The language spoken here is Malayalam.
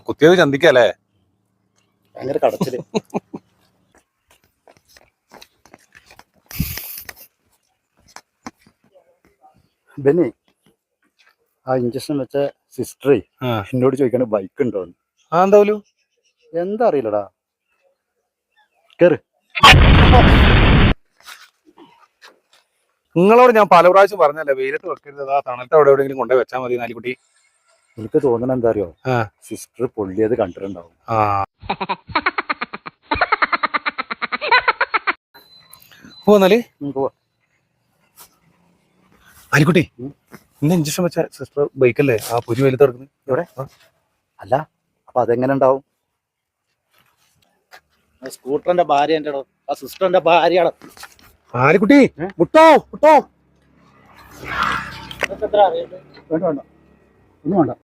കുത്തിയത് ചന്തിക്കല്ലേ? ഭയങ്കര കടച്ചില്. ബെന്നി, ആ ഇഞ്ചക്ഷൻ വെച്ച സിസ്റ്ററെ എന്നോട് ചോദിക്കാണ് ബൈക്ക് ഉണ്ടോന്ന്. എന്തായാലും എന്താ അറിയില്ലടാ. കേറ്. നിങ്ങളോട് ഞാൻ പല പ്രാവശ്യം പറഞ്ഞല്ലേ വെയിലത്ത് വെക്കരുത്, ആ തണലത്ത് അവിടെ എവിടെയെങ്കിലും കൊണ്ടുപോയി വെച്ചാൽ മതി. നാലിക്കുട്ടി, എനിക്ക് തോന്നണ എന്താ അറിയോ, സിസ്റ്റർ പൊള്ളിയത് കണ്ടിട്ടുണ്ടാവും. പോന്നാല് പോവാ. ആലിക്കുട്ടി, ഇന്ന് ഇഞ്ചക്ഷൻ വെച്ച സിസ്റ്റർ ബൈക്കല്ലേ ആ പുരി വെയിലത്ത് കിടക്കുന്നത്? എവിടെ? അല്ല, അപ്പൊ അതെങ്ങനെ ഉണ്ടാവും? സ്കൂട്ടറിന്റെ ഭാര്യ എന്റെ ആ സിസ്റ്ററിന്റെ ഭാര്യയാണ്. ആലിക്കുട്ടി വിട്ടോ വിട്ടോ. വേണ്ട വേണ്ട, ഒന്നും വേണ്ട.